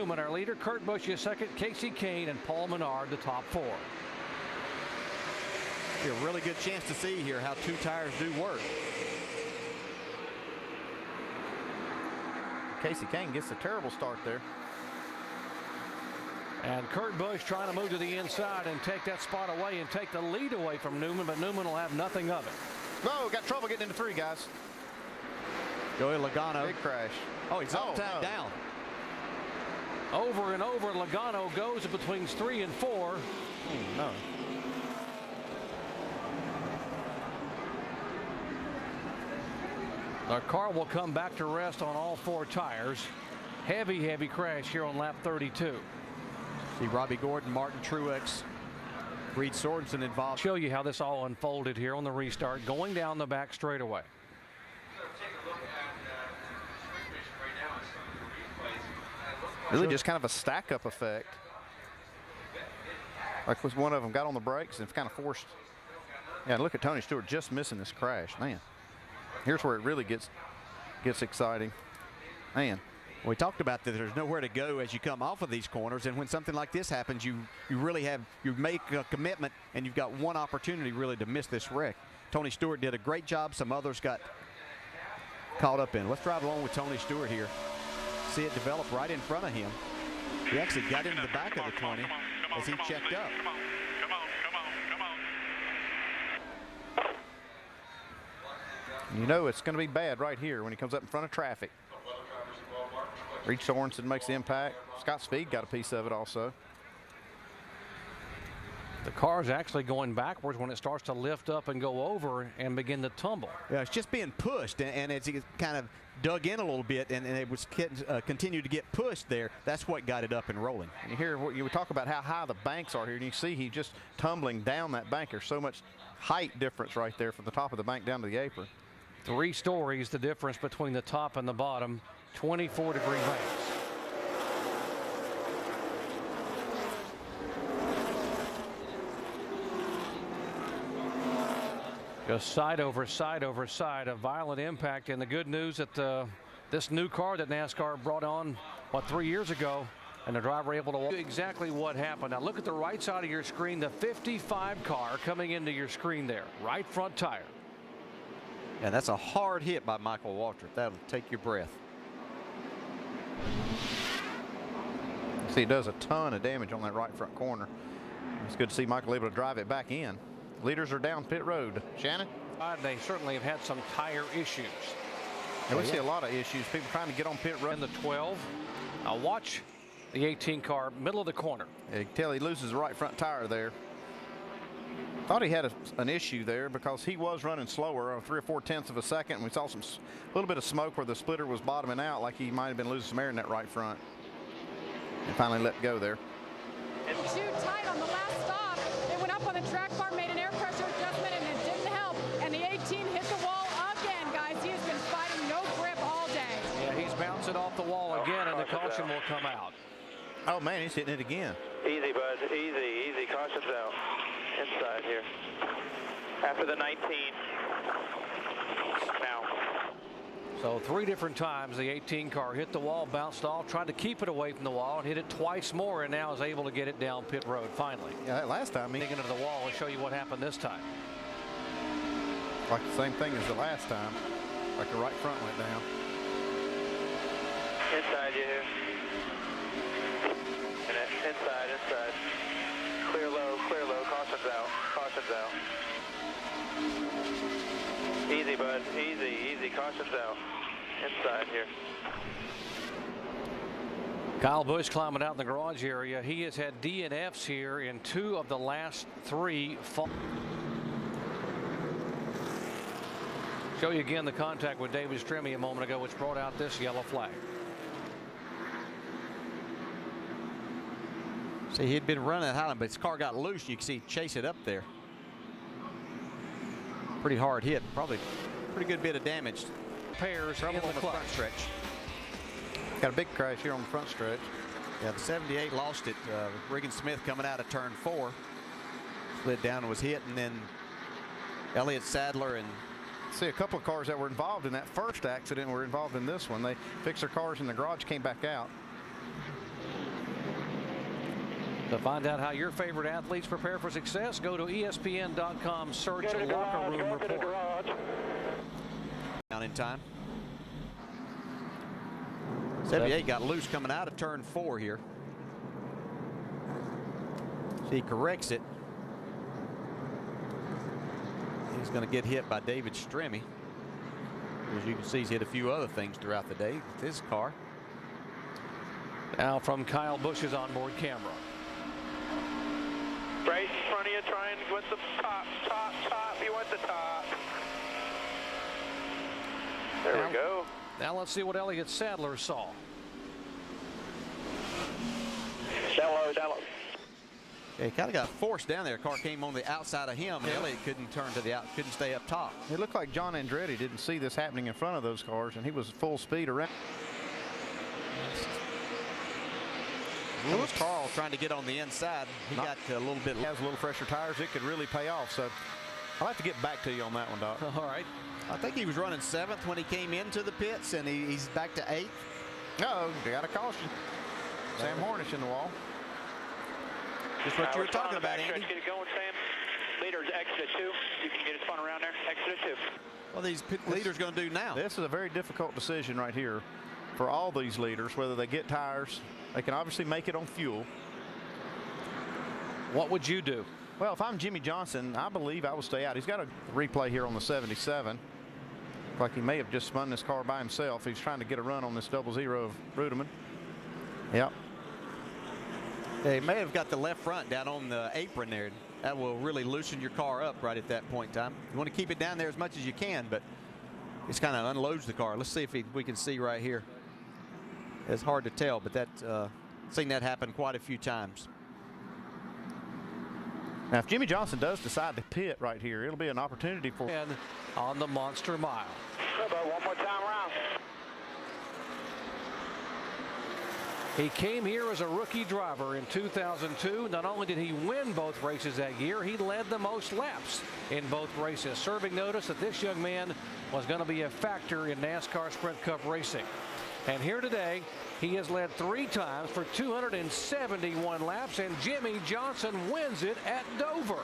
Newman, our leader. Kurt Busch is second. Casey Kane and Paul Menard, the top four. A really good chance to see here how two tires do work. Casey Kane gets a terrible start there. And Kurt Busch trying to move to the inside and take that spot away and take the lead away from Newman, but Newman will have nothing of it. No, got trouble getting into three, guys. Joey Logano. Big crash. Oh, he's all time down. Over and over, Logano goes between 3 and 4. No. The car will come back to rest on all four tires. Heavy crash here on lap 32. See Robbie Gordon, Martin Truex, Reed Sorensen involved. Show you how this all unfolded here on the restart, going down the back straightaway. Really just kind of a stack-up effect. Like one of them got on the brakes and it's kind of forced. Yeah, look at Tony Stewart just missing this crash. Man, here's where it really gets exciting. Man. We talked about that there's nowhere to go as you come off of these corners, and when something like this happens, you make a commitment, and you've got one opportunity really to miss this wreck. Tony Stewart did a great job. Some others got caught up in it. Let's drive along with Tony Stewart here. See it develop right in front of him. He actually got into the back of the 20 as he checked up. You know it's going to be bad right here when he comes up in front of traffic. Reed Sorensen makes the impact. Scott Speed got a piece of it also. The car's actually going backwards when it starts to lift up and go over and begin to tumble. Yeah, it's just being pushed, and it's kind of dug in a little bit, and it was continued to get pushed there. That's what got it up and rolling. And you hear you talk about how high the banks are here, and you see he just tumbling down that bank. There's so much height difference right there from the top of the bank down to the apron. 3 stories, the difference between the top and the bottom. 24-degree banks. Just side over side over side, a violent impact. And the good news that this new car that NASCAR brought on, 3 years ago, and the driver able to do exactly what happened. Now look at the right side of your screen, the 55 car coming into your screen there, right front tire. And that's a hard hit by Michael Waltrip. That'll take your breath. See, it does a ton of damage on that right front corner. It's good to see Michael able to drive it back in. Leaders are down pit road. Shannon? They certainly have had some tire issues. And we see a lot of issues. People trying to get on pit road. In the 12. Now watch the 18 car, middle of the corner. You can tell he loses the right front tire there. Thought he had an issue there because he was running slower, 3 or 4 tenths of a second. And we saw a little bit of smoke where the splitter was bottoming out, like he might have been losing some air in that right front. And finally let go there. Too tight on the last stop. It went up on the track bar, made an air pressure adjustment, and it didn't help. And the 18 hit the wall again, guys. He has been fighting no grip all day. Yeah, he's bouncing off the wall again, and the caution will come out. Oh, man, he's hitting it again. Easy, bud. Easy. Caution's out. Inside here. After the 19. Now. So 3 different times the 18 car hit the wall, bounced off, tried to keep it away from the wall, and hit it twice more, and now is able to get it down pit road finally. Yeah, that last time. Digging into the wall will show you what happened this time. Like the same thing as the last time. Like the right front went down. Inside you here. Inside. Clear low. Caution's out. Easy, bud. Easy. Caution's out. Inside here. Kyle Busch climbing out in the garage area. He has had DNFs here in 2 of the last 3. Show you again the contact with David Stremme a moment ago, which brought out this yellow flag. See, he'd been running high, but his car got loose. You can see chase it up there. Pretty hard hit. Probably pretty good bit of damage. Pairs in the front stretch. Got a big crash here on the front stretch. Yeah, the 78 lost it. Regan Smith coming out of turn 4. Slid down and was hit, and then Elliott Sadler and see a couple of cars that were involved in that first accident were involved in this one. They fixed their cars in the garage, came back out. To find out how your favorite athletes prepare for success, go to ESPN.com, search Locker Room Report. Down in time. Sevier got loose coming out of turn 4 here. So he corrects it. He's going to get hit by David Stremme. As you can see, he's hit a few other things throughout the day with his car. Now from Kyle Busch's onboard camera. Right in front of you, trying with the top. You want the top. There we go. Now let's see what Elliott Sadler saw. Shallow. Yeah, he kind of got forced down there. The car came on the outside of him, and Elliott couldn't turn to the out, couldn't stay up top. It looked like John Andretti didn't see this happening in front of those cars, and he was full speed around. That was Carl trying to get on the inside. He got a little bit. Has a little fresher tires. It could really pay off. So I'll have to get back to you on that one, Doc. All right. I think he was running 7th when he came into the pits, and he's back to 8th. Uh-oh, they got a caution. Sam Hornish in the wall. Just what you were talking about, Andy. Get it going, Sam. Leaders exit 2. You can get it spun around there. Exit 2. What are these leaders going to do now? This is a very difficult decision right here for all these leaders, whether they get tires. They can obviously make it on fuel. What would you do? Well, if I'm Jimmy Johnson, I believe I will stay out. He's got a replay here on the 77. Like he may have just spun this car by himself. He's trying to get a run on this 00 of Rudeman. Yep. They may have got the left front down on the apron there. That will really loosen your car up right at that point in time. You want to keep it down there as much as you can, but it's kind of unloads the car. Let's see if we can see right here. It's hard to tell, but that seen that happen quite a few times. Now, if Jimmy Johnson does decide to pit right here, it'll be an opportunity for. And on the Monster Mile. About one more time around. He came here as a rookie driver in 2002. Not only did he win both races that year, he led the most laps in both races, serving notice that this young man was going to be a factor in NASCAR Sprint Cup racing. And here today, he has led 3 times for 271 laps, and Jimmy Johnson wins it at Dover.